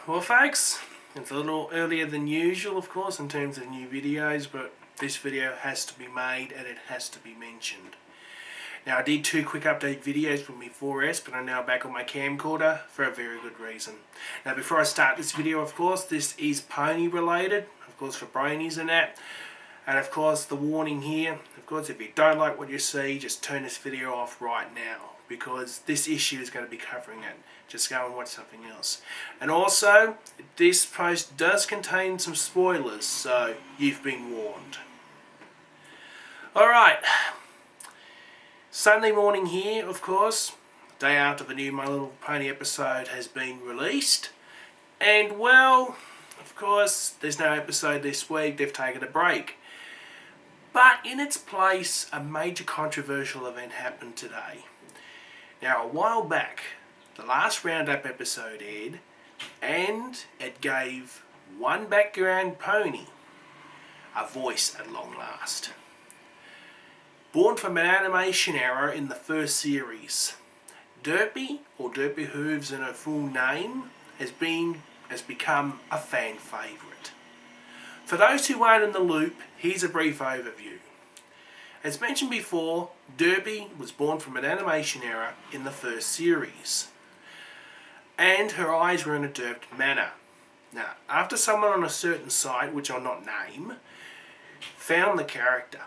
Well folks, it's a little earlier than usual of course in terms of new videos, but this video has to be made and it has to be mentioned. Now I did 2 quick update videos with my 4S, but I'm now back on my camcorder for a very good reason. Now before I start this video, of course, this is pony related, of course for bronies and that. And of course the warning here, of course if you don't like what you see, just turn this video off right now, because this issue is going to be covering it. Just go and watch something else. And also, this post does contain some spoilers, so you've been warned. Alright, Sunday morning here, of course, day after the new My Little Pony episode has been released. And well, of course, there's no episode this week, they've taken a break. But in its place, a major controversial event happened today. Now, a while back, the last Roundup episode aired, and it gave one background pony a voice at long last. Born from an animation error in the first series, Derpy, or Derpy Hooves in her full name, has become a fan favourite. For those who aren't in the loop, here's a brief overview. As mentioned before, Derpy was born from an animation error in the first series, and her eyes were in a derped manner. Now, after someone on a certain site, which I'll not name, found the character,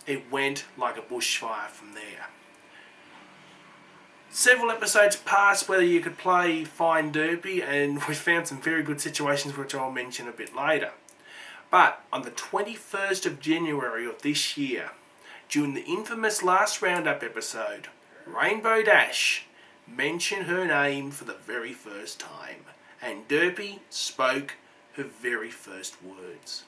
it went like a bushfire from there. Several episodes passed whether you could play Find Derpy, and we found some very good situations which I'll mention a bit later. But on the 21st of January of this year, during the infamous last Roundup episode, Rainbow Dash mentioned her name for the very first time, and Derpy spoke her very first words.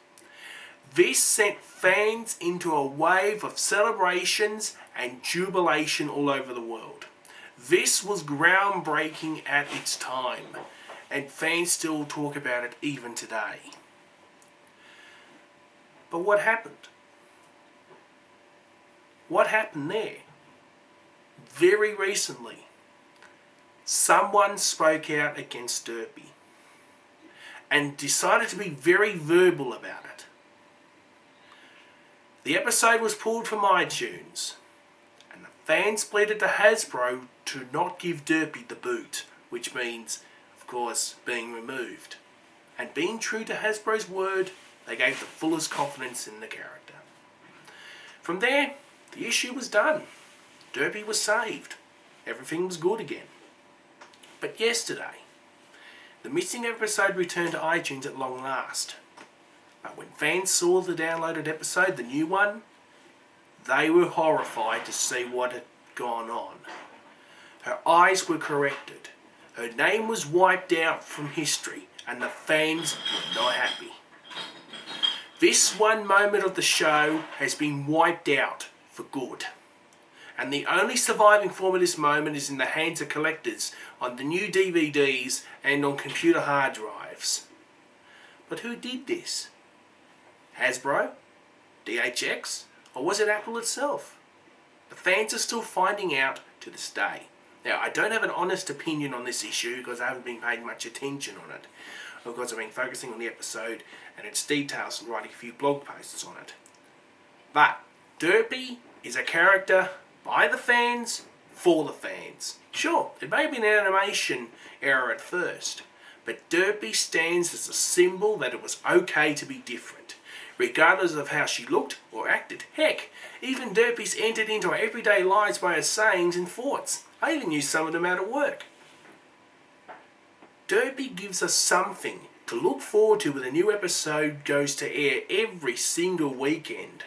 This sent fans into a wave of celebrations and jubilation all over the world. This was groundbreaking at its time, and fans still talk about it even today. But what happened? What happened there? Very recently, someone spoke out against Derpy and decided to be very verbal about it. The episode was pulled from iTunes, and the fans pleaded to Hasbro to not give Derpy the boot, which means, of course, being removed. And being true to Hasbro's word, they gave the fullest confidence in the character. From there, the issue was done. Derpy was saved. Everything was good again. But yesterday, the missing episode returned to iTunes at long last. But when fans saw the downloaded episode, the new one, they were horrified to see what had gone on. Her eyes were corrected. Her name was wiped out from history, and the fans were not happy. This one moment of the show has been wiped out for good. And the only surviving form of this moment is in the hands of collectors on the new DVDs and on computer hard drives. But who did this? Hasbro? DHX? Or was it Apple itself? The fans are still finding out to this day. Now, I don't have an honest opinion on this issue because I haven't been paying much attention on it. Of course, I've been focusing on the episode and its details and writing a few blog posts on it. But Derpy is a character by the fans, for the fans. Sure, it may be an animation error at first, but Derpy stands as a symbol that it was okay to be different, regardless of how she looked or acted. Heck, even Derpy's entered into our everyday lives by her sayings and thoughts. I even use some of them out at work. Derpy gives us something to look forward to when a new episode goes to air every single weekend.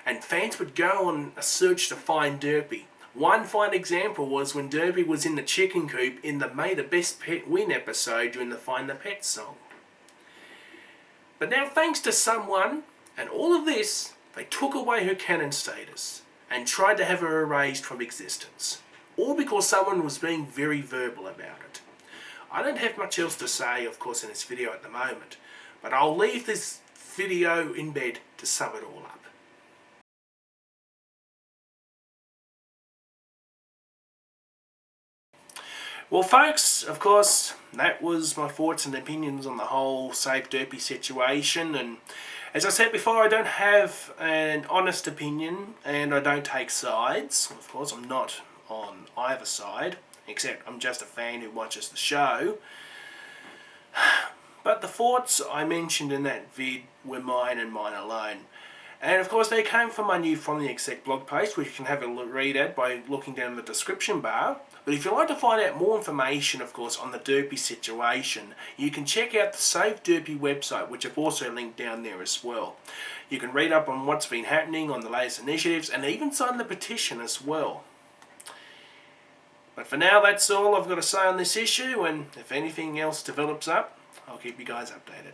And fans would go on a search to find Derpy. One fine example was when Derpy was in the chicken coop in the May the Best Pet Win episode during the Find the Pet song. But now thanks to someone, and all of this, they took away her canon status and tried to have her erased from existence. All because someone was being very verbal about it. I don't have much else to say, of course, in this video at the moment, but I'll leave this video in bed to sum it all up. Well, folks, of course, that was my thoughts and opinions on the whole Save Derpy situation. And as I said before, I don't have an honest opinion and I don't take sides. Of course, I'm not on either side, except I'm just a fan who watches the show. But the thoughts I mentioned in that vid were mine and mine alone. And of course they came from my new From the Exec blog post, which you can have a read at by looking down the description bar. But if you'd like to find out more information, of course, on the Derpy situation, you can check out the Save Derpy website, which I've also linked down there as well. You can read up on what's been happening on the latest initiatives and even sign the petition as well. But for now, that's all I've got to say on this issue, and if anything else develops up, I'll keep you guys updated.